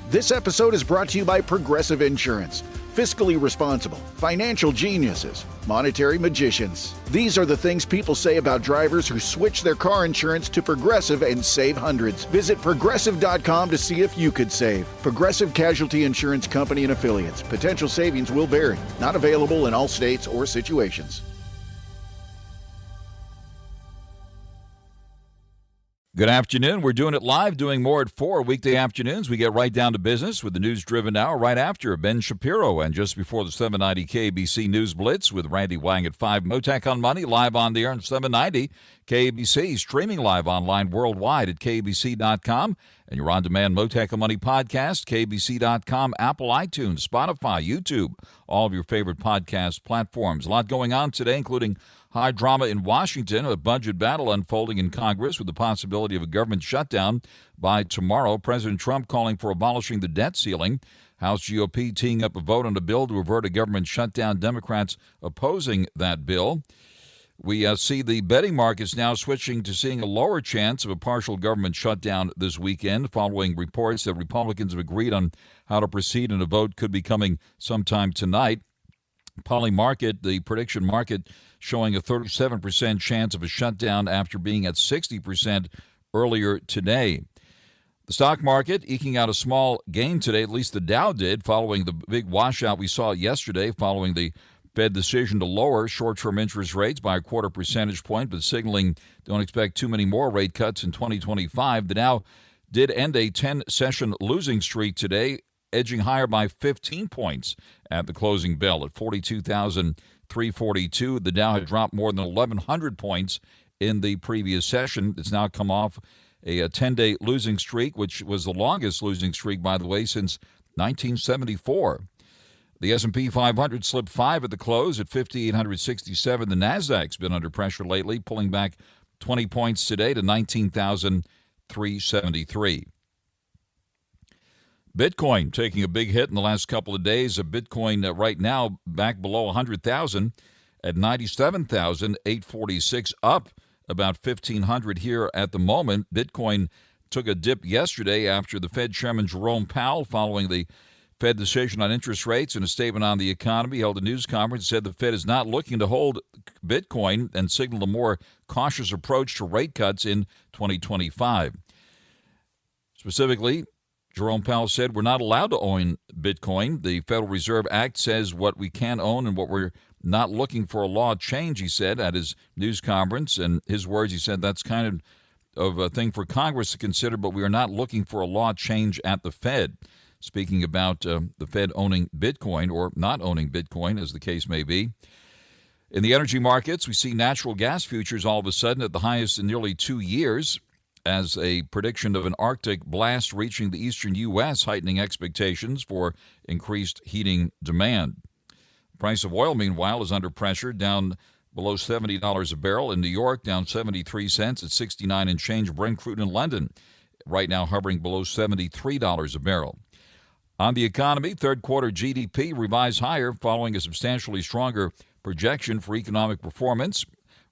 This episode is brought to you by Progressive Insurance. Fiscally responsible, financial geniuses, monetary magicians. These are the things people say about drivers who switch their car insurance to Progressive and save hundreds. Visit Progressive.com to see if you could save. Progressive Casualty Insurance Company and Affiliates. Potential savings will vary. Not available in all states or situations. Good afternoon. We're doing it live, doing more at 4 weekday afternoons. We get right down to business with the news-driven hour right after Ben Shapiro and just before the 790 KABC News Blitz with Randy Wang at 5. Mottek On Money live on the air on 790 KABC, streaming live online worldwide at KABC.com. And your on-demand Mottek On Money podcast, KABC.com, Apple, iTunes, Spotify, YouTube, all of your favorite podcast platforms. A lot going on today, including high drama in Washington, a budget battle unfolding in Congress with the possibility of a government shutdown by tomorrow. President Trump calling for abolishing the debt ceiling. House GOP teeing up a vote on a bill to avert a government shutdown. Democrats opposing that bill. We see the betting markets now switching to seeing a lower chance of a partial government shutdown this weekend following reports that Republicans have agreed on how to proceed and a vote could be coming sometime tonight. Polymarket, the prediction market, showing a 37% chance of a shutdown after being at 60% earlier today. The stock market eking out a small gain today, at least the Dow did, following the big washout we saw yesterday following the Fed decision to lower short-term interest rates by a quarter percentage point, but signaling don't expect too many more rate cuts in 2025. The Dow did end a 10-session losing streak today, edging higher by 15 points at the closing bell at 42,342. The Dow had dropped more than 1,100 points in the previous session. It's now come off a 10-day losing streak, which was the longest losing streak, by the way, since 1974. The S&P 500 slipped 5 at the close at 5,867. The Nasdaq's been under pressure lately, pulling back 20 points today to 19,373. Bitcoin taking a big hit in the last couple of days. Bitcoin right now back below 100,000 at 97,846, up about 1,500 here at the moment. Bitcoin took a dip yesterday after the Fed Chairman Jerome Powell, following the Fed decision on interest rates and a statement on the economy, held a news conference, said the Fed is not looking to hold Bitcoin and signaled a more cautious approach to rate cuts in 2025. Specifically, Jerome Powell said we're not allowed to own Bitcoin. The Federal Reserve Act says what we can own and what we're not looking for a law change, he said at his news conference. And his words, he said that's kind of a thing for Congress to consider, but we are not looking for a law change at the Fed. Speaking about the Fed owning Bitcoin or not owning Bitcoin, as the case may be. In the energy markets, we see natural gas futures all of a sudden at the highest in nearly 2 years as a prediction of an Arctic blast reaching the eastern U.S., heightening expectations for increased heating demand. The price of oil, meanwhile, is under pressure, down below $70 a barrel. In New York, down 73 cents at 69 and change. Brent crude in London right now hovering below $73 a barrel. On the economy, third quarter GDP revised higher following a substantially stronger projection for economic performance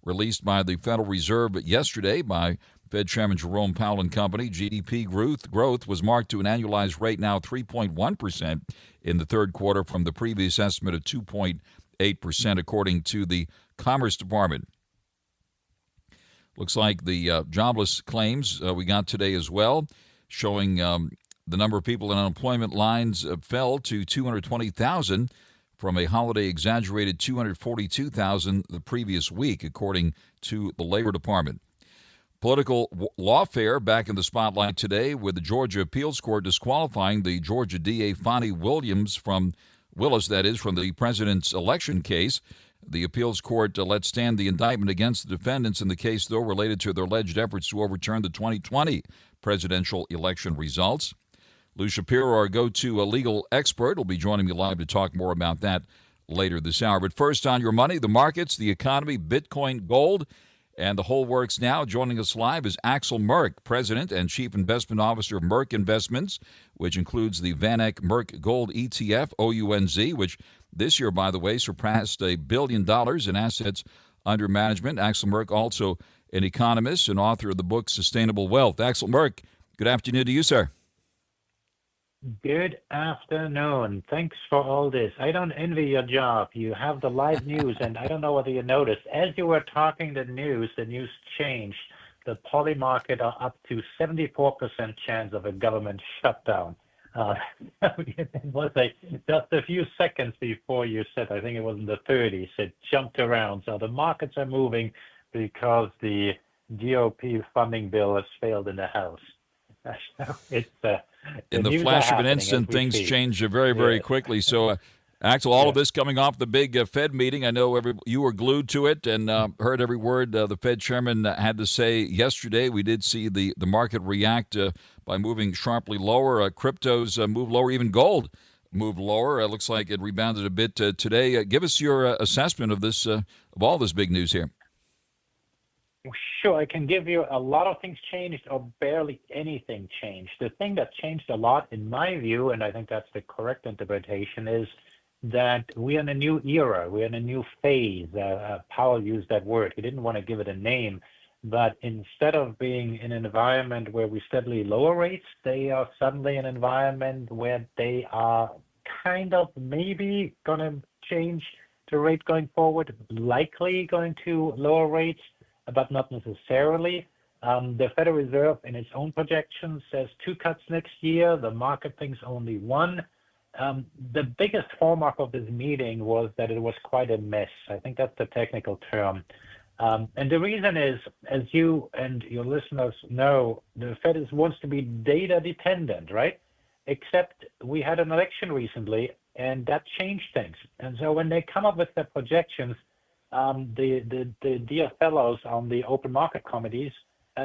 released by the Federal Reserve yesterday by Fed Chairman Jerome Powell and company. GDP growth was marked to an annualized rate now 3.1% in the third quarter from the previous estimate of 2.8%, according to the Commerce Department. Looks like the jobless claims we got today as well, showing the number of people in unemployment lines fell to 220,000 from a holiday-exaggerated 242,000 the previous week, according to the Labor Department. Political lawfare back in the spotlight today with the Georgia Appeals Court disqualifying the Georgia DA Fonnie Willis from the president's election case. The appeals court let stand the indictment against the defendants in the case, though, related to their alleged efforts to overturn the 2020 presidential election results. Lou Shapiro, our go-to legal expert, will be joining me live to talk more about that later this hour. But first, on your money, the markets, the economy, Bitcoin, gold, and the whole works now. Joining us live is AXEL MERK, President and Chief Investment Officer of MERK Investments, which includes the VanEck MERK Gold ETF, OUNZ, which this year, by the way, surpassed $1 billion in assets under management. AXEL MERK, also an economist and author of the book Sustainable Wealth. AXEL MERK, good afternoon to you, sir. Good afternoon. Thanks for all this. I don't envy your job. You have the live news, and I don't know whether you noticed. As you were talking the news changed. The poly market are up to 74% chance of a government shutdown. Uh, it was just a few seconds before you said, I think it was in the 30s, it jumped around. So the markets are moving because the GOP funding bill has failed in the House. It's In the the news are flash of an happening as instant, we things speak. change very, very Yeah, quickly. So, Axel, all yeah. of this coming off the big Fed meeting. I know you were glued to it and heard every word the Fed chairman had to say yesterday. We did see the market react by moving sharply lower. Cryptos move lower, even gold moved lower. It looks like it rebounded a bit today. Give us your assessment of this, of all this big news here. Sure, I can give you a lot of things changed or barely anything changed. The thing that changed a lot, in my view, and I think that's the correct interpretation, is that we're in a new era. We're in a new phase. Powell used that word. He didn't want to give it a name, but instead of being in an environment where we steadily lower rates, they are suddenly in an environment where they are kind of maybe going to change the rate going forward, likely going to lower rates, but not necessarily. The Federal Reserve, in its own projections, says 2 cuts next year. The market thinks only 1. The biggest hallmark of this meeting was that it was quite a mess. I think that's the technical term. And the reason is, as you and your listeners know, the Fed wants to be data dependent, right? Except we had an election recently, and that changed things. And so when they come up with their projections, the dear fellows on the open market committees,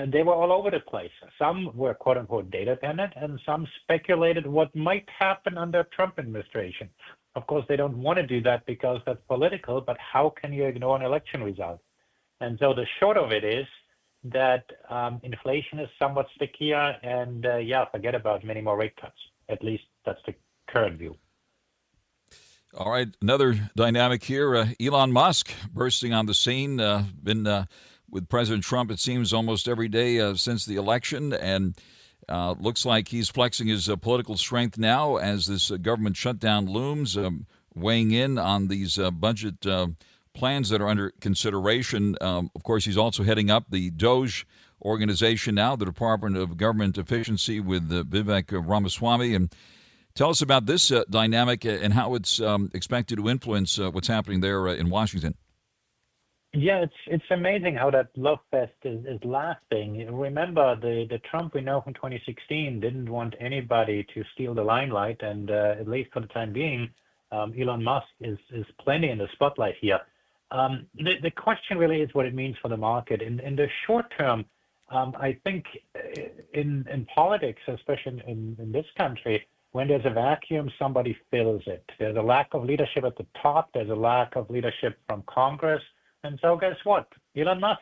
they were all over the place. Some were quote unquote data dependent, and some speculated what might happen under Trump administration. Of course, they don't want to do that because that's political, but how can you ignore an election result? And so the short of it is that inflation is somewhat stickier, and forget about many more rate cuts. At least that's the current view. All right, another dynamic here. Elon Musk bursting on the scene. Been with President Trump, it seems, almost every day since the election, and looks like he's flexing his political strength now as this government shutdown looms, weighing in on these budget plans that are under consideration. Of course, he's also heading up the DOGE organization now, the Department of Government Efficiency, with Vivek Ramaswamy. And tell us about this dynamic and how it's expected to influence what's happening there in Washington. Yeah, it's amazing how that love fest is lasting. Remember, the Trump we know from 2016 didn't want anybody to steal the limelight, and at least for the time being, Elon Musk is plenty in the spotlight here. The question really is what it means for the market. In the short term, I think in politics, especially in this country, when there's a vacuum, somebody fills it. There's a lack of leadership at the top. There's a lack of leadership from Congress. And so guess what? Elon Musk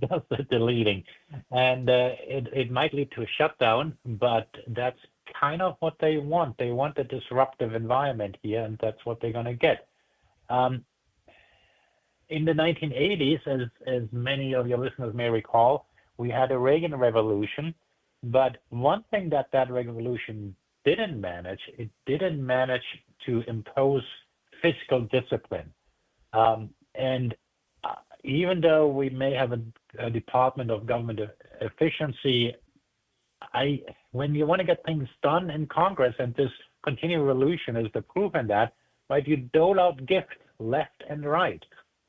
does the leading. And it might lead to a shutdown, but that's kind of what they want. They want a disruptive environment here, and that's what they're going to get. In the 1980s, as many of your listeners may recall, we had a Reagan revolution. But one thing that revolution didn't manage to impose fiscal discipline. And even though we may have a Department of Government Efficiency, when you want to get things done in Congress, and this continuing resolution is the proof in that, right? You dole out gifts left and right.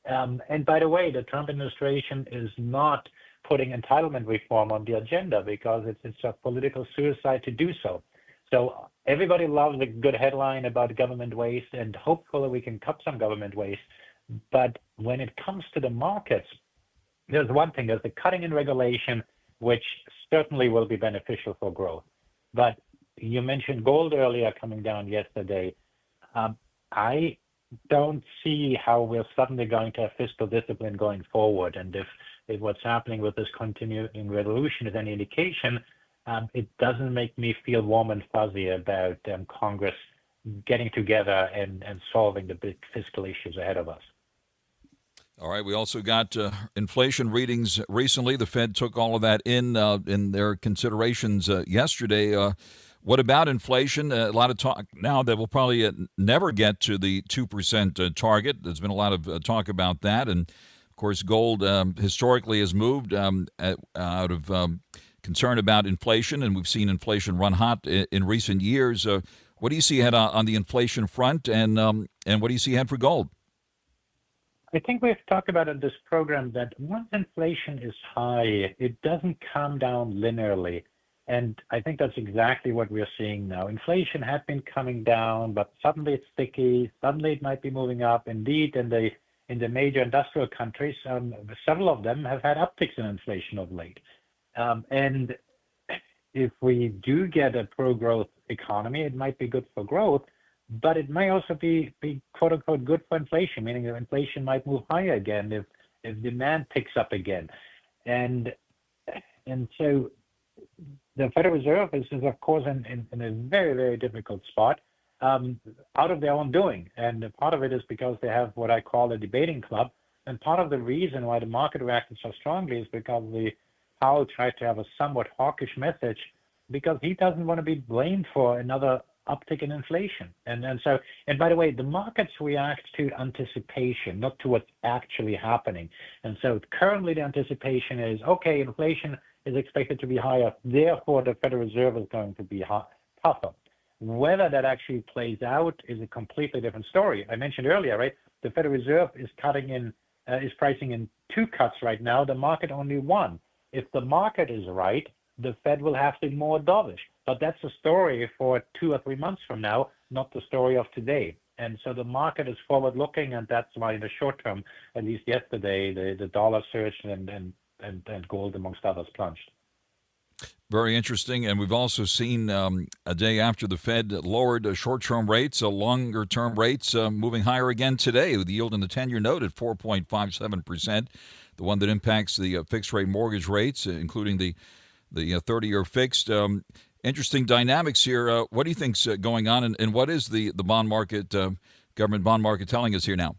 And by the way, the Trump administration is not putting entitlement reform on the agenda because it's a political suicide to do so. So everybody loves a good headline about government waste, and hopefully we can cut some government waste. But when it comes to the markets, there's one thing, there's the cutting in regulation, which certainly will be beneficial for growth. But you mentioned gold earlier coming down yesterday. I don't see how we're suddenly going to have fiscal discipline going forward. And if what's happening with this continuing resolution is any indication, it doesn't make me feel warm and fuzzy about Congress getting together and solving the big fiscal issues ahead of us. All right. We also got inflation readings recently. The Fed took all of that in their considerations yesterday. What about inflation? A lot of talk now that we'll probably never get to the 2% target. There's been a lot of talk about that. And, of course, gold historically has moved out of concern about inflation, and we've seen inflation run hot in recent years. What do you see ahead on the inflation front, and what do you see ahead for gold? I think we've talked about in this program that once inflation is high, it doesn't come down linearly. And I think that's exactly what we're seeing now. Inflation had been coming down, but suddenly it's sticky. Suddenly it might be moving up. Indeed, in the major industrial countries, several of them have had upticks in inflation of late. And if we do get a pro-growth economy, it might be good for growth, but it may also be quote unquote good for inflation, meaning that inflation might move higher again if demand picks up again. And so the Federal Reserve is of course in a very, very difficult spot out of their own doing. And part of it is because they have what I call a debating club. And part of the reason why the market reacted so strongly is because Powell tried to have a somewhat hawkish message because he doesn't want to be blamed for another uptick in inflation. And by the way, the markets react to anticipation, not to what's actually happening. And so currently the anticipation is, okay, inflation is expected to be higher, therefore the Federal Reserve is going to be tougher. Whether that actually plays out is a completely different story. I mentioned earlier, right? The Federal Reserve is pricing in 2 cuts right now, the market only 1. If the market is right, the Fed will have to be more dovish. But that's a story for 2 or 3 months from now, not the story of today. And so the market is forward-looking, and that's why in the short term, at least yesterday, the dollar surged and gold, amongst others, plunged. Very interesting. And we've also seen a day after the Fed lowered short-term rates, longer-term rates moving higher again today, with the yield in the 10-year note at 4.57%, the one that impacts the fixed-rate mortgage rates, including the 30-year fixed. Interesting dynamics here. What do you think's going on, and what is the bond market, government bond market, telling us here now?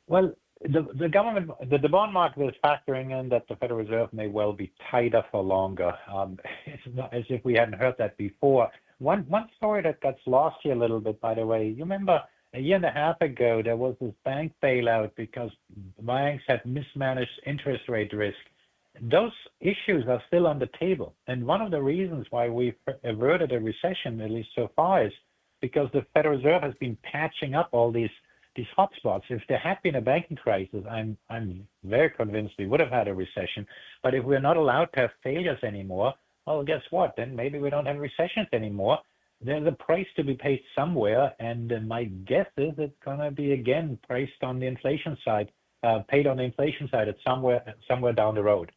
Well, the bond market is factoring in that the Federal Reserve may well be tighter for longer. It's not as if we hadn't heard that before. One story that gets lost here a little bit, by the way, you remember a year and a half ago there was this bank bailout because banks had mismanaged interest rate risk. Those issues are still on the table. And one of the reasons why we've averted a recession, at least so far, is because the Federal Reserve has been patching up all these hotspots. If there had been a banking crisis, I'm very convinced we would have had a recession. But if we're not allowed to have failures anymore, well, guess what? Then maybe we don't have recessions anymore. There's a price to be paid somewhere, and my guess is it's going to be again priced on the inflation side, paid on the inflation side at somewhere down the road.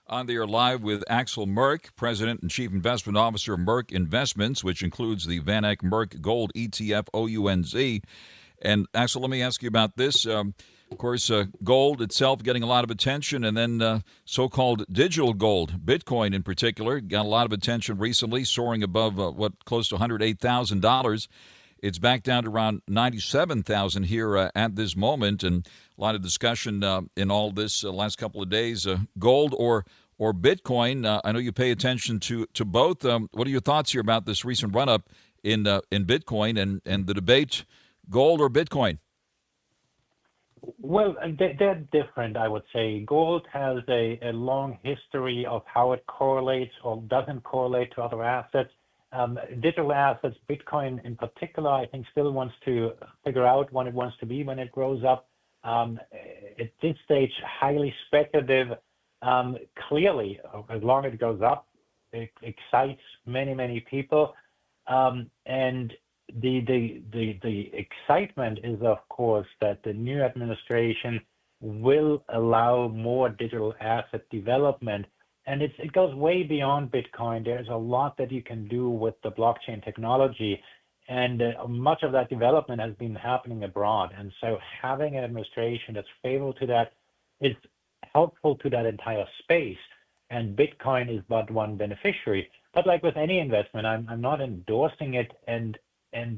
On the air live with AXEL MERK, President and Chief Investment Officer of MERK Investments, which includes the Van Eck MERK Gold ETF OUNZ. And AXEL, let me ask you about this. Of course, gold itself getting a lot of attention, and then so-called digital gold, Bitcoin in particular, got a lot of attention recently, soaring above close to $108,000. It's back down to around $97,000 here at this moment, and a lot of discussion in all this last couple of days. Gold or Bitcoin? I know you pay attention to both. What are your thoughts here about this recent run-up in Bitcoin and the debate, gold or Bitcoin? Well, they're different, I would say. Gold has a long history of how it correlates or doesn't correlate to other assets. Digital assets, Bitcoin in particular, I think still wants to figure out what it wants to be when it grows up. At this stage, highly speculative. Clearly, as long as it goes up, it excites many, many people. And the excitement is, of course, that the new administration will allow more digital asset development. And it goes way beyond Bitcoin. There's a lot that you can do with the blockchain technology. And much of that development has been happening abroad. And so having an administration that's favorable to that is helpful to that entire space. And Bitcoin is but one beneficiary. But like with any investment, I'm not endorsing it. And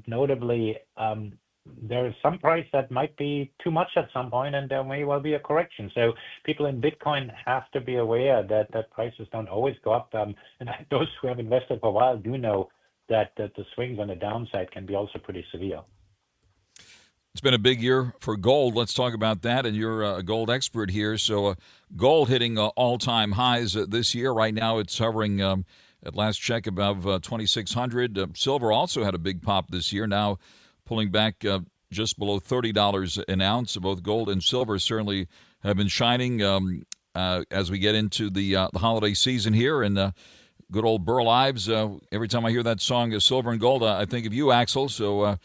notably, there is some price that might be too much at some point, and there may well be a correction. So people in Bitcoin have to be aware that prices don't always go up. And those who have invested for a while do know that the swings on the downside can be also pretty severe. It's been a big year for gold. Let's talk about that. And you're a gold expert here. So gold hitting all-time highs this year. Right now it's hovering at last check above 2,600. Silver also had a big pop this year, now pulling back just below $30 an ounce. Both gold and silver certainly have been shining as we get into the holiday season here. And good old Burl Ives, every time I hear that song, Silver and Gold, I think of you, Axel. So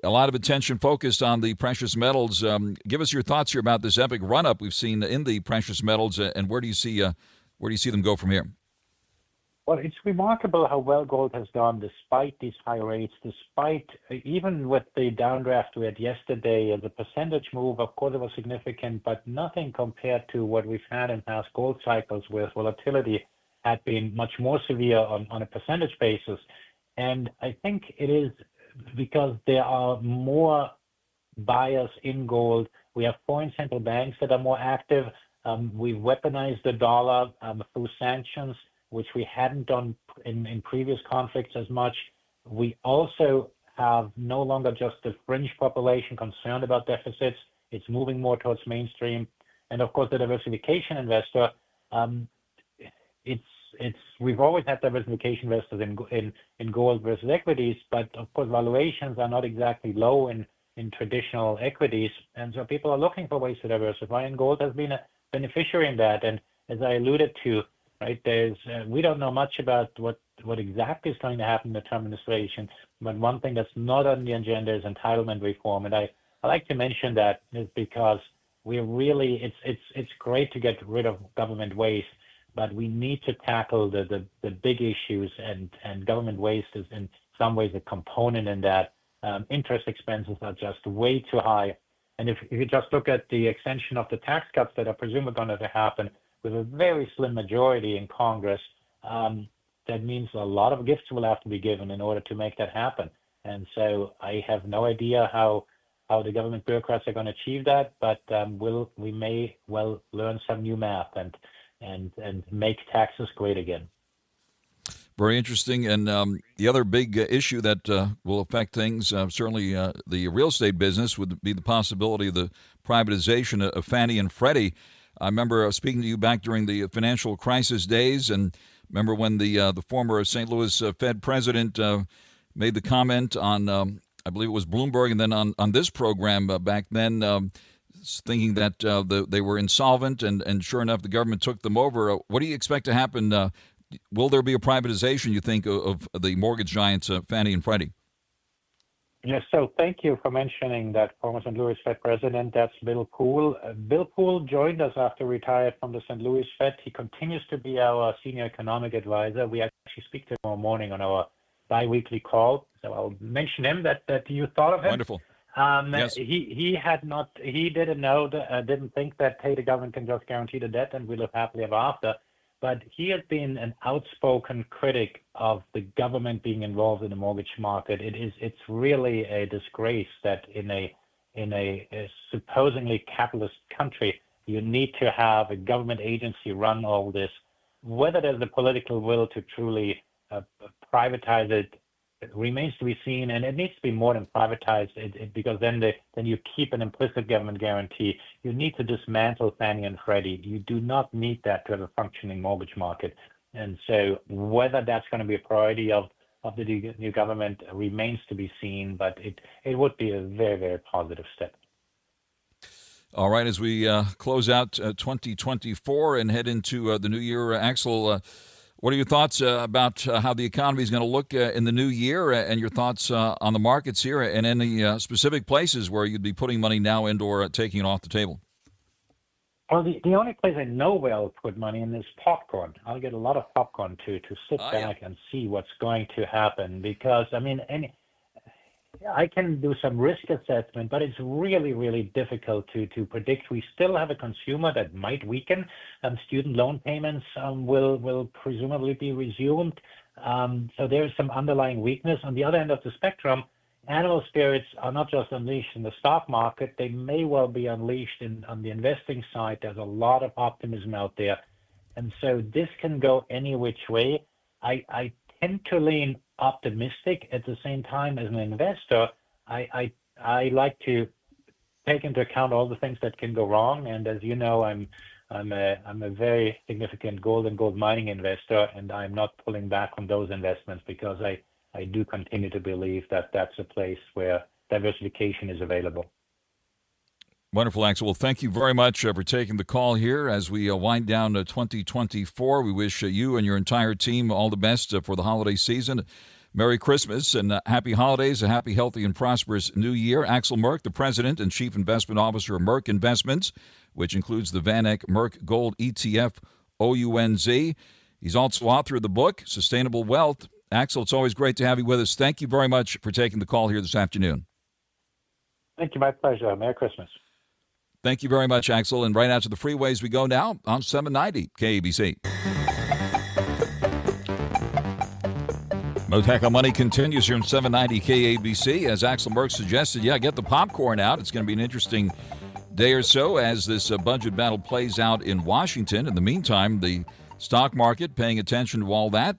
a lot of attention focused on the precious metals. Give us your thoughts here about this epic run-up we've seen in the precious metals, and where do you see them go from here? Well, it's remarkable how well gold has done despite these high rates, despite even with the downdraft we had yesterday. The percentage move, of course, it was significant, but nothing compared to what we've had in past gold cycles where volatility had been much more severe on a percentage basis. And I think it is because there are more buyers in gold. We have foreign central banks that are more active. We've weaponized the dollar through sanctions, which we hadn't done in previous conflicts as much. We also have no longer just the fringe population concerned about deficits. It's moving more towards mainstream. And of course, the diversification investor, we've always had diversification investors in gold versus equities, but of course, valuations are not exactly low in traditional equities. And so people are looking for ways to diversify, and gold has been a beneficiary in that. And as I alluded to, right, we don't know much about what exactly is going to happen in the Trump administration, but one thing that's not on the agenda is entitlement reform. And I like to mention that is because it's great to get rid of government waste, but we need to tackle the big issues, and government waste is in some ways a component in that. Interest expenses are just way too high. And if you just look at the extension of the tax cuts that are presumably going to happen with a very slim majority in Congress, that means a lot of gifts will have to be given in order to make that happen. And so I have no idea how the government bureaucrats are going to achieve that, but we may well learn some new math and make taxes great again. Very interesting. And the other big issue that will affect things, certainly the real estate business, would be the possibility of the privatization of Fannie and Freddie. I remember speaking to you back during the financial crisis days, and remember when the former St. Louis Fed president made the comment on, I believe it was Bloomberg, and then on this program back then, thinking that they were insolvent, and sure enough, the government took them over. What do you expect to happen? Will there be a privatization, you think, of the mortgage giants, Fannie and Freddie? Yes, so thank you for mentioning that former St. Louis Fed president. That's Bill Poole. Bill Poole joined us after retired from the St. Louis Fed. He continues to be our senior economic advisor. We actually speak to him tomorrow morning on our bi-weekly call. So I'll mention him that you thought of him. Wonderful. Yes. He didn't think that, hey, the government can just guarantee the debt and we live happily ever after. But he has been an outspoken critic of the government being involved in the mortgage market. It's really a disgrace that in a supposedly capitalist country, you need to have a government agency run all this. Whether there's the political will to truly privatize it remains to be seen, and it needs to be more than privatized, because then you keep an implicit government guarantee. You need to dismantle Fannie and Freddie. You do not need that to have a functioning mortgage market. And so whether that's going to be a priority of the new government remains to be seen, but it would be a very, very positive step. All right, as we close out 2024 and head into the new year, Axel, what are your thoughts about how the economy is going to look in the new year, and your thoughts on the markets here, and any specific places where you'd be putting money now and/or taking it off the table? Well, the only place I know where I'll put money in is popcorn. I'll get a lot of popcorn to sit back and see what's going to happen, because, I mean, I can do some risk assessment, but it's really, really difficult to predict. We still have a consumer that might weaken. Student loan payments will presumably be resumed. So there is some underlying weakness. On the other end of the spectrum, animal spirits are not just unleashed in the stock market, they may well be unleashed on the investing side. There's a lot of optimism out there. And so this can go any which way. I tend to lean optimistic. At the same time, as an investor, I like to take into account all the things that can go wrong. And as you know, I'm a very significant gold and gold mining investor, and I'm not pulling back on those investments because I do continue to believe that that's a place where diversification is available. Wonderful, Axel. Well, thank you very much for taking the call here as we wind down 2024. We wish you and your entire team all the best for the holiday season. Merry Christmas and happy holidays, a happy, healthy, and prosperous new year. Axel MERK, the President and Chief Investment Officer of MERK Investments, which includes the VanEck MERK Gold ETF, OUNZ. He's also author of the book, Sustainable Wealth. Axel, it's always great to have you with us. Thank you very much for taking the call here this afternoon. Thank you. My pleasure. Merry Christmas. Thank you very much, Axel. And right out to the freeways we go now on 790 KABC. Mottek On Money continues here on 790 KABC. As Axel MERK suggested, get the popcorn out. It's going to be an interesting day or so as this budget battle plays out in Washington. In the meantime, the stock market paying attention to all that.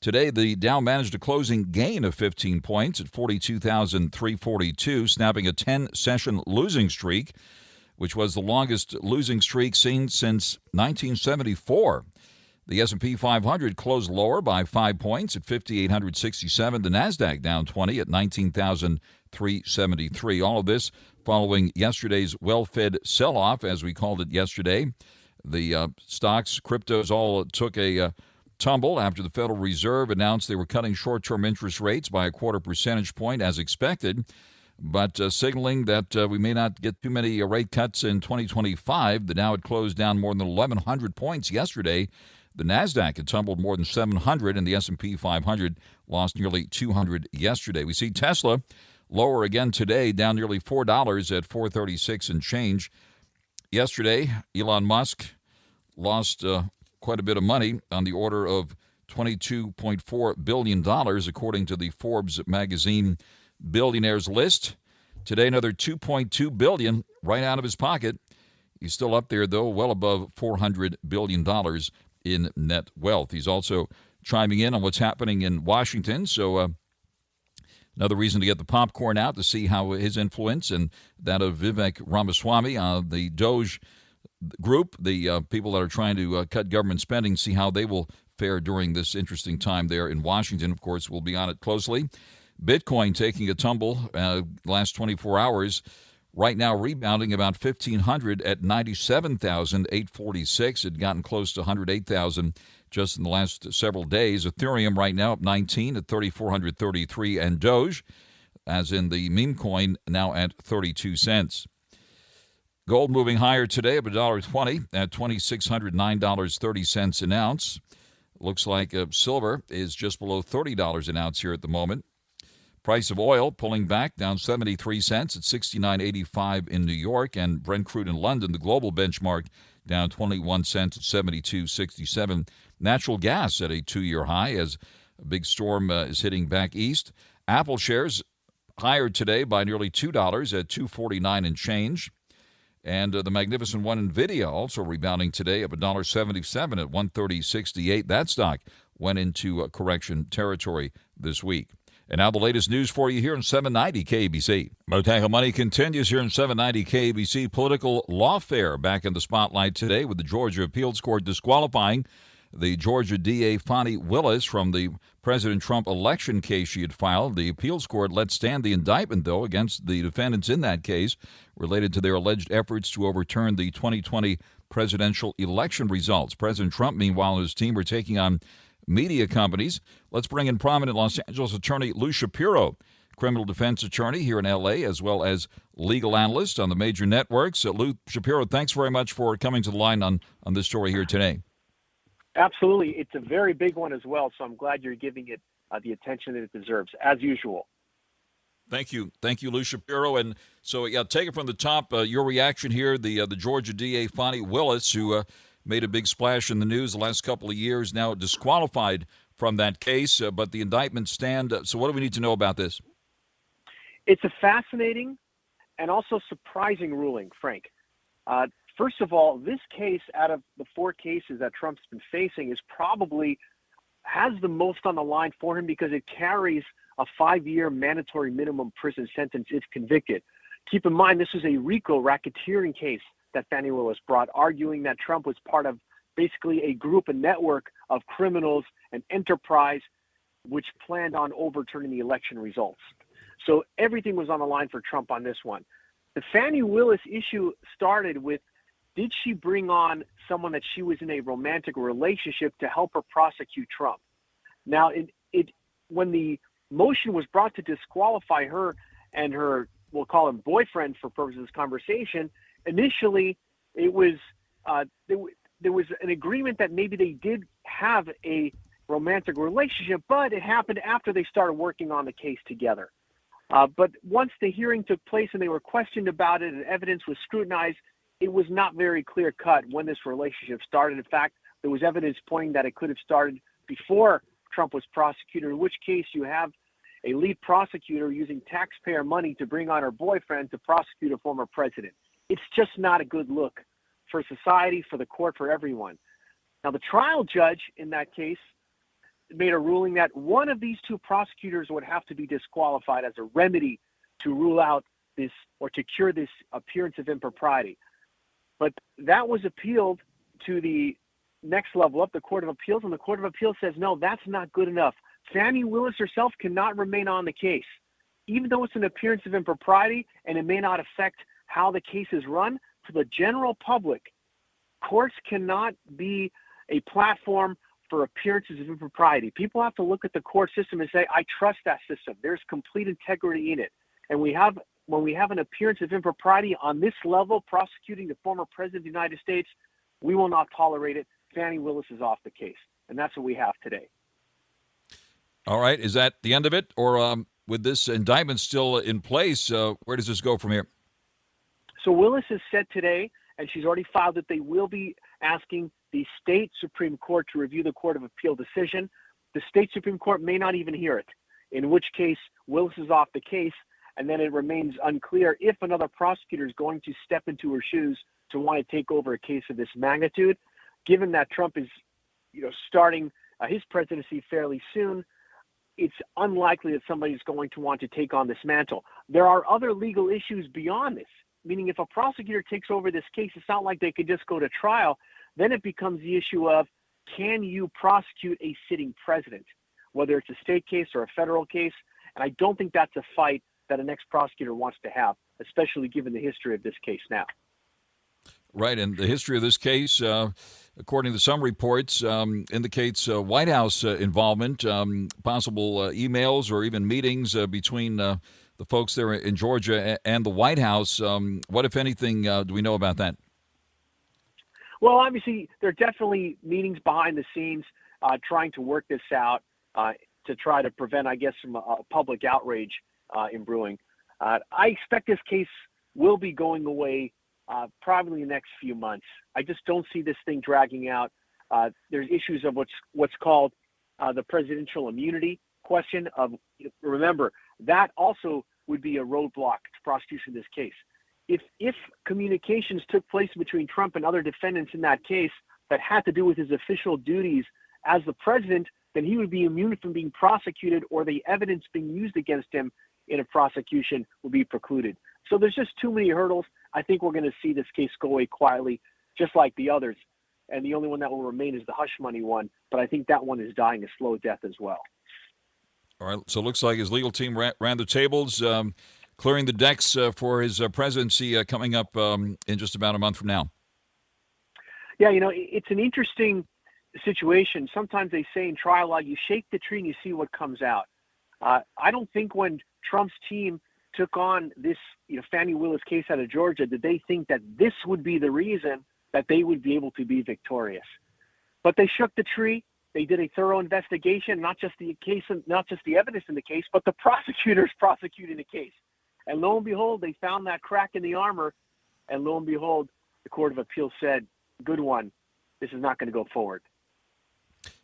Today, the Dow managed a closing gain of 15 points at 42,342, snapping a 10-session losing streak, which was the longest losing streak seen since 1974. The S&P 500 closed lower by 5 points at 5,867. The NASDAQ down 20 at 19,373. All of this following yesterday's well-fed sell-off, as we called it yesterday. The stocks, cryptos all took a tumble after the Federal Reserve announced they were cutting short-term interest rates by a quarter percentage point as expected, but signaling that we may not get too many rate cuts in 2025. The Dow had closed down more than 1,100 points yesterday. The NASDAQ had tumbled more than 700, and the S&P 500 lost nearly 200 yesterday. We see Tesla lower again today, down nearly $4 at $436 and change. Yesterday, Elon Musk lost quite a bit of money, on the order of $22.4 billion, according to the Forbes magazine billionaires list. Today, another $2.2 billion right out of his pocket. He's still up there, though, well above $400 billion in net wealth. He's also chiming in on what's happening in Washington. So another reason to get the popcorn out to see how his influence and that of Vivek Ramaswamy, the Doge group, the people that are trying to cut government spending, see how they will fare during this interesting time there in Washington. Of course, we'll be on it closely. Bitcoin taking a tumble last 24 hours. Right now rebounding about 1,500 at 97,846. It had gotten close to 108,000 just in the last several days. Ethereum right now up 19 at 3,433. And Doge, as in the meme coin, now at 32 cents. Gold moving higher today of $1.20 at $2,609.30 an ounce. Looks like silver is just below $30 an ounce here at the moment. Price of oil pulling back down 73 cents at $69.85 in New York, and Brent crude in London, the global benchmark, down 21 cents at $72.67. Natural gas at a 2-year high as a big storm is hitting back east. Apple shares higher today by nearly $2 at $2.49 and change. And the magnificent one, NVIDIA, also rebounding today up $1.77 at $130.68. That stock went into correction territory this week. And now the latest news for you here on 790 KABC. Mottek On Money continues here on 790 KABC. Political lawfare back in the spotlight today with the Georgia Appeals Court disqualifying the Georgia DA Fani Willis from the President Trump election case she had filed. The appeals court let stand the indictment, though, against the defendants in that case related to their alleged efforts to overturn the 2020 presidential election results. President Trump, meanwhile, and his team were taking on media companies. Let's bring in prominent Los Angeles attorney Lou Shapiro, criminal defense attorney here in L.A., as well as legal analyst on the major networks. Lou Shapiro, thanks very much for coming to the line on this story here today. Absolutely. It's a very big one as well, so I'm glad you're giving it the attention that it deserves, as usual. Thank you. Thank you, Lou Shapiro. And so, take it from the top, your reaction here, the Georgia DA Fani Willis, who made a big splash in the news the last couple of years, now disqualified from that case, but the indictments stand. So what do we need to know about this? It's a fascinating and also surprising ruling, Frank. First of all, this case, out of the 4 cases that Trump's been facing, is probably has the most on the line for him because it carries a 5-year mandatory minimum prison sentence if convicted. Keep in mind, this was a RICO racketeering case that Fani Willis brought, arguing that Trump was part of basically a group, a network of criminals, an enterprise which planned on overturning the election results. So everything was on the line for Trump on this one. The Fani Willis issue started with, did she bring on someone that she was in a romantic relationship to help her prosecute Trump? Now, when the motion was brought to disqualify her and her, we'll call him boyfriend for purposes of this conversation, initially it was there was an agreement that maybe they did have a romantic relationship, but it happened after they started working on the case together. But once the hearing took place and they were questioned about it and evidence was scrutinized, it was not very clear-cut when this relationship started. In fact, there was evidence pointing that it could have started before Trump was prosecuted, in which case you have a lead prosecutor using taxpayer money to bring on her boyfriend to prosecute a former president. It's just not a good look for society, for the court, for everyone. Now, the trial judge in that case made a ruling that one of these 2 prosecutors would have to be disqualified as a remedy to rule out this or to cure this appearance of impropriety. But that was appealed to the next level up, the Court of Appeals, and the Court of Appeals says, no, that's not good enough. Fani Willis herself cannot remain on the case. Even though it's an appearance of impropriety and it may not affect how the case is run, to the general public, courts cannot be a platform for appearances of impropriety. People have to look at the court system and say, I trust that system. There's complete integrity in it. And when we have an appearance of impropriety on this level, prosecuting the former president of the United States, we will not tolerate it. Fani Willis is off the case. And that's what we have today. All right. Is that the end of it? Or with this indictment still in place, where does this go from here? So Willis has said today, and she's already filed that they will be asking the state Supreme Court to review the Court of Appeal decision. The state Supreme Court may not even hear it, in which case Willis is off the case, and then it remains unclear if another prosecutor is going to step into her shoes to want to take over a case of this magnitude. Given that Trump is, starting his presidency fairly soon, it's unlikely that somebody's going to want to take on this mantle. There are other legal issues beyond this, meaning if a prosecutor takes over this case, it's not like they could just go to trial. Then it becomes the issue of, can you prosecute a sitting president, whether it's a state case or a federal case? And I don't think that's a fight that a next prosecutor wants to have, especially given the history of this case now. Right, and the history of this case, according to some reports, indicates White House involvement, possible emails or even meetings between the folks there in Georgia and the White House. What, if anything, do we know about that? Well, obviously, there are definitely meetings behind the scenes trying to work this out to try to prevent, I guess, some public outrage in brewing. I expect this case will be going away probably in the next few months. I just don't see this thing dragging out. There's issues of what's called the presidential immunity question. Remember, that also would be a roadblock to prosecution of this case. If communications took place between Trump and other defendants in that case that had to do with his official duties as the president, then he would be immune from being prosecuted, or the evidence being used against him in a prosecution would be precluded. So there's just too many hurdles. I think we're going to see this case go away quietly, just like the others. And the only one that will remain is the hush money one. But I think that one is dying a slow death as well. All right. So it looks like his legal team ran the tables, clearing the decks for his presidency coming up in just about a month from now. Yeah, it's an interesting situation. Sometimes they say in trial law, you shake the tree and you see what comes out. I don't think when Trump's team took on this Fani Willis case out of Georgia, did they think that this would be the reason that they would be able to be victorious. But they shook the tree. They did a thorough investigation, not just the case, not just the evidence in the case, but the prosecutors prosecuting the case. And lo and behold, they found that crack in the armor. And lo and behold, the Court of Appeals said, good one, this is not going to go forward.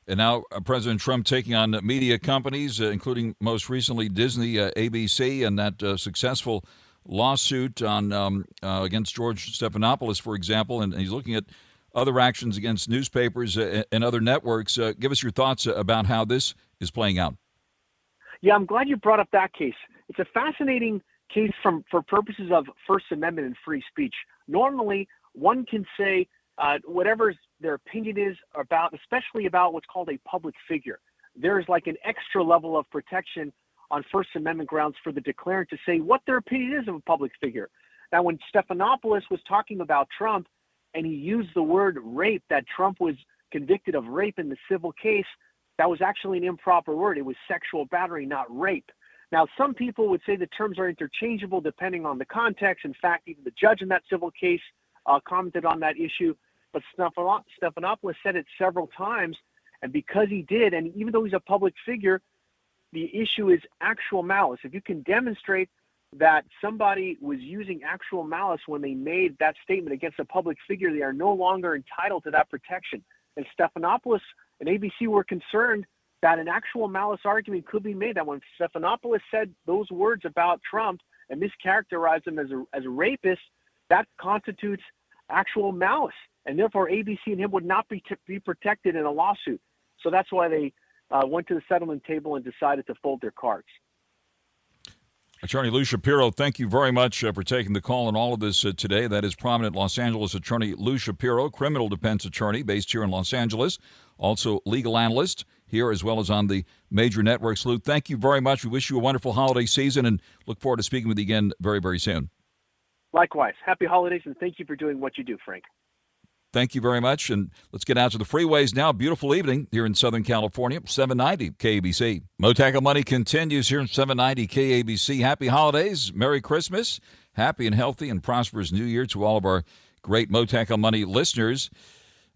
And now President Trump taking on media companies, including most recently Disney, ABC, and that successful lawsuit on against George Stephanopoulos, for example. And he's looking at other actions against newspapers and other networks. Give us your thoughts about how this is playing out. Yeah, I'm glad you brought up that case. It's a fascinating case for purposes of First Amendment and free speech. Normally, one can say whatever their opinion is about, especially about what's called a public figure. There's like an extra level of protection on First Amendment grounds for the declarant to say what their opinion is of a public figure. Now, when Stephanopoulos was talking about Trump and he used the word rape, that Trump was convicted of rape in the civil case, that was actually an improper word. It was sexual battery, not rape. Now, some people would say the terms are interchangeable depending on the context. In fact, even the judge in that civil case commented on that issue. But Stephanopoulos said it several times, and because he did, and even though he's a public figure, the issue is actual malice. If you can demonstrate that somebody was using actual malice when they made that statement against a public figure, they are no longer entitled to that protection. And Stephanopoulos and ABC were concerned that an actual malice argument could be made, that when Stephanopoulos said those words about Trump and mischaracterized him as a rapist, that constitutes actual malice. And therefore, ABC and him would not be protected in a lawsuit. So that's why they went to the settlement table and decided to fold their cards. Attorney Lou Shapiro, thank you very much for taking the call on all of this today. That is prominent Los Angeles attorney Lou Shapiro, criminal defense attorney based here in Los Angeles, also legal analyst here as well as on the major networks. Lou, thank you very much. We wish you a wonderful holiday season and look forward to speaking with you again very, very soon. Likewise. Happy holidays, and thank you for doing what you do, Frank. Thank you very much, and let's get out to the freeways now. Beautiful evening here in Southern California, 790 KABC. Mottek On Money continues here in 790 KABC. Happy holidays, Merry Christmas, happy and healthy and prosperous New Year to all of our great Mottek On Money listeners.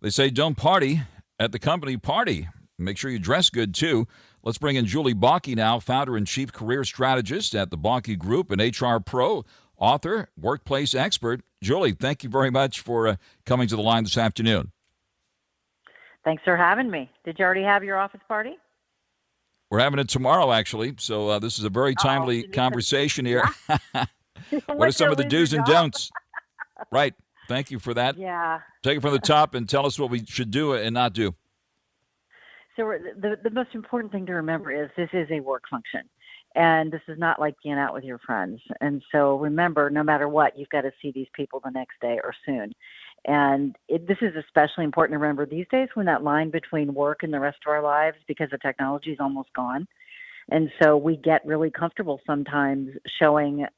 They say don't party at the company party. Make sure you dress good, too. Let's bring in Julie BAUKE now, founder and chief career strategist at the BAUKE Group, an HR pro, author, workplace expert. Julie, thank you very much for coming to the line this afternoon. Thanks for having me. Did you already have your office party? We're having it tomorrow, actually, so this is a very timely conversation here. What are some of the do's and don'ts? Right. Thank you for that. Yeah. Take it from the top and tell us what we should do and not do. So the most important thing to remember is this is a work function. And this is not like being out with your friends. And so remember, no matter what, you've got to see these people the next day or soon. And this is especially important to remember these days when that line between work and the rest of our lives, because the technology is almost gone. And so we get really comfortable sometimes showing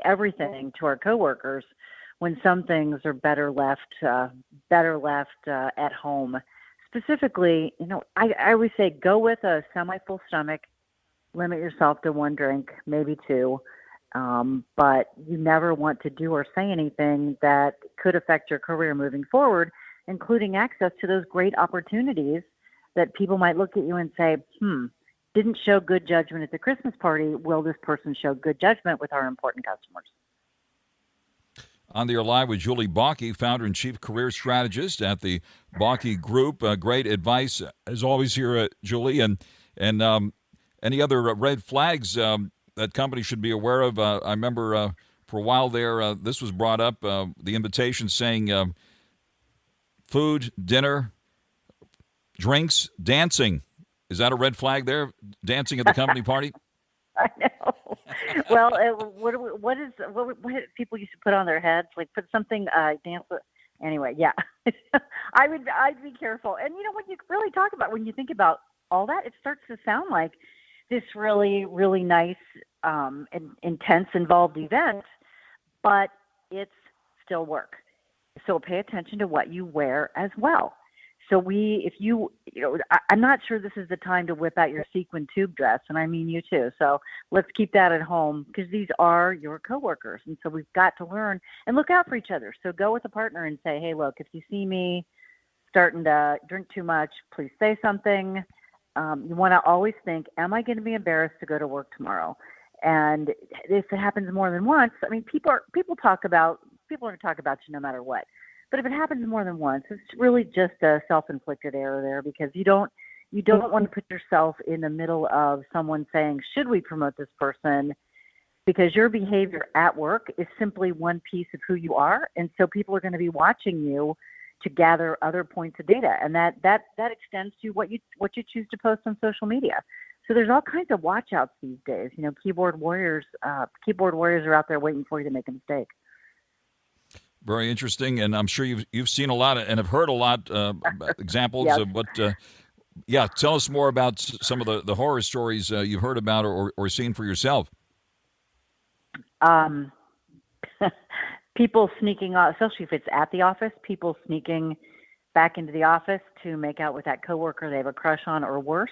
everything to our coworkers when some things are better left at home. Specifically, I always say go with a semi-full stomach. Limit yourself to one drink, maybe two, but you never want to do or say anything that could affect your career moving forward, including access to those great opportunities that people might look at you and say, didn't show good judgment at the Christmas party. Will this person show good judgment with our important customers? On the air live with Julie BAUKE, founder and chief career strategist at the BAUKE Group. Great advice, as always, here, Julie. And any other red flags that companies should be aware of? I remember for a while there, this was brought up, the invitation saying food, dinner, drinks, dancing. Is that a red flag there, dancing at the company party? I know. Well, what people used to put on their heads, like put something, dance. Anyway, yeah. I'd be careful. And when you really talk about, when you think about all that, it starts to sound like this really, really nice, intense, involved event, but it's still work. So pay attention to what you wear as well. So I'm not sure this is the time to whip out your sequin tube dress, and I mean you too. So let's keep that at home because these are your coworkers, and so we've got to learn and look out for each other. So go with a partner and say, hey, look, if you see me starting to drink too much, please say something. You want to always think, am I going to be embarrassed to go to work tomorrow? And if it happens more than once, I mean, people are going to talk about you no matter what. But if it happens more than once, it's really just a self-inflicted error there, because you don't want to put yourself in the middle of someone saying, should we promote this person? Because your behavior at work is simply one piece of who you are. And so people are going to be watching you to gather other points of data. And that extends to what you choose to post on social media. So there's all kinds of watch outs these days. Keyboard warriors are out there waiting for you to make a mistake. Very interesting, and I'm sure you've seen a lot and have heard a lot examples Yes. of what. Tell us more about some of the horror stories you've heard about or seen for yourself. People sneaking out, especially if it's at the office. People sneaking back into the office to make out with that coworker they have a crush on, or worse,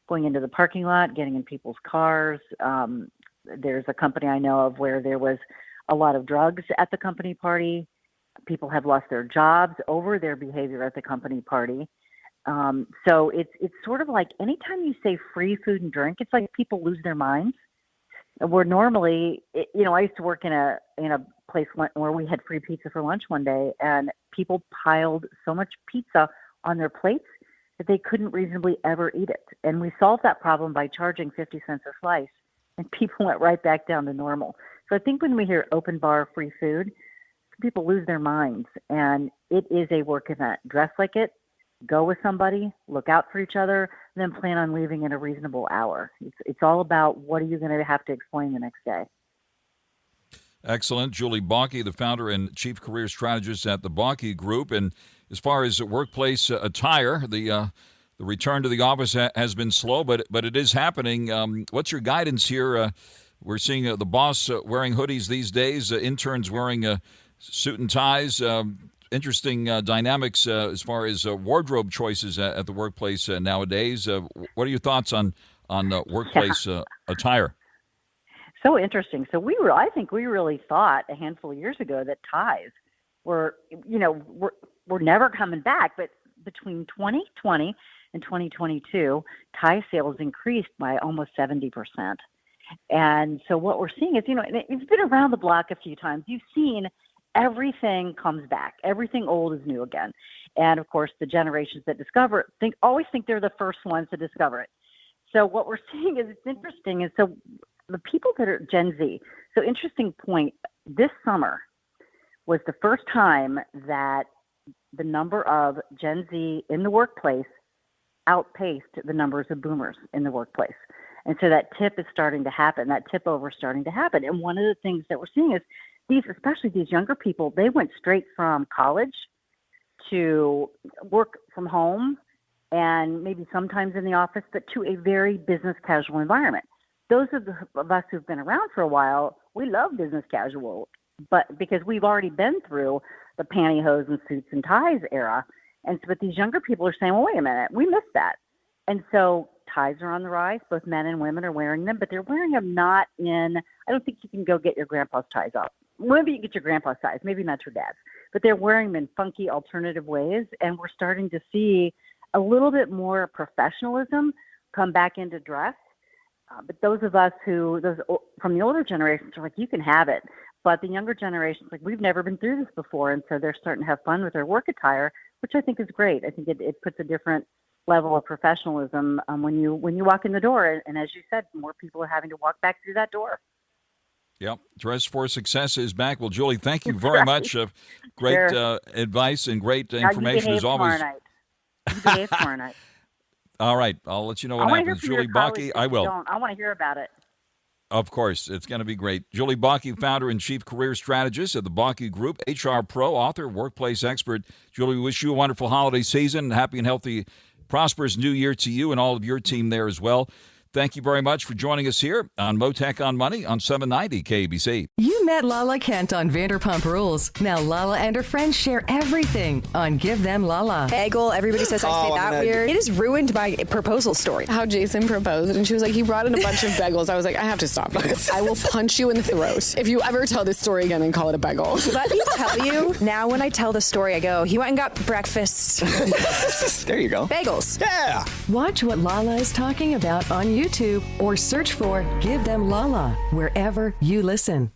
going into the parking lot, getting in people's cars. There's a company I know of where there was a lot of drugs at the company party. People have lost their jobs over their behavior at the company party. So it's sort of like anytime you say free food and drink, it's like people lose their minds. Where normally, I used to work in a place where we had free pizza for lunch one day, and people piled so much pizza on their plates that they couldn't reasonably ever eat it. And we solved that problem by charging 50 cents a slice, and people went right back down to normal. So I think when we hear open bar free food, people lose their minds, and it is a work event. Dress like it, go with somebody, look out for each other, and then plan on leaving in a reasonable hour. It's all about what are you going to have to explain the next day. Excellent. Julie BAUKE, the founder and chief career strategist at the BAUKE Group. And as far as workplace attire, the return to the office has been slow, but it is happening. What's your guidance here? We're seeing the boss wearing hoodies these days, interns wearing suit and ties. Interesting dynamics as far as wardrobe choices at the workplace nowadays. What are your thoughts on workplace attire? So interesting. So I think we really thought a handful of years ago that ties were never coming back. But between 2020 and 2022, tie sales increased by almost 70%. And so what we're seeing is, it's been around the block a few times. You've seen everything comes back. Everything old is new again. And of course, the generations that discover it always think they're the first ones to discover it. So what we're seeing is, it's interesting, is so the people that are Gen Z. So interesting point, this summer was the first time that the number of Gen Z in the workplace outpaced the numbers of boomers in the workplace. And so that tip is starting to happen, that tip over is starting to happen. And one of the things that we're seeing is especially these younger people, they went straight from college to work from home and maybe sometimes in the office, but to a very business casual environment. Those of us who've been around for a while, we love business casual, but because we've already been through the pantyhose and suits and ties era. And so, but these younger people are saying, well, wait a minute, we missed that. And so ties are on the rise. Both men and women are wearing them, but they're wearing them not in, I don't think you can go get your grandpa's ties up. Maybe you get your grandpa's ties, maybe not your dad's, but they're wearing them in funky alternative ways. And we're starting to see a little bit more professionalism come back into dress. But those of us from the older generations are like, you can have it. But the younger generations, like, we've never been through this before. And so they're starting to have fun with their work attire, which I think is great. I think it puts a different level of professionalism when you walk in the door. And as you said, more people are having to walk back through that door. Yep. Dress for Success is back. Well, Julie, thank you very much. Great advice and great information as always. You behave tomorrow night. All right. I'll let you know what happens. Julie BAUKE, I will. I want to hear about it. Of course. It's going to be great. Julie BAUKE, founder and chief career strategist at the BAUKE Group, HR pro, author, workplace expert. Julie, we wish you a wonderful holiday season, happy and healthy, prosperous new year to you and all of your team there as well. Thank you very much for joining us here on Mottek On Money on 790 KBC. You met Lala Kent on Vanderpump Rules. Now Lala and her friends share everything on Give Them Lala. Bagel, everybody says I say that weird. It has ruined my proposal story. How Jason proposed, and she was like, he brought in a bunch of bagels. I was like, I have to stop this. I will punch you in the throat if you ever tell this story again and call it a bagel. Let me tell you, now when I tell the story, I go, he went and got breakfast. There you go. Bagels. Yeah. Watch what Lala is talking about on YouTube or search for Give Them Lala wherever you listen.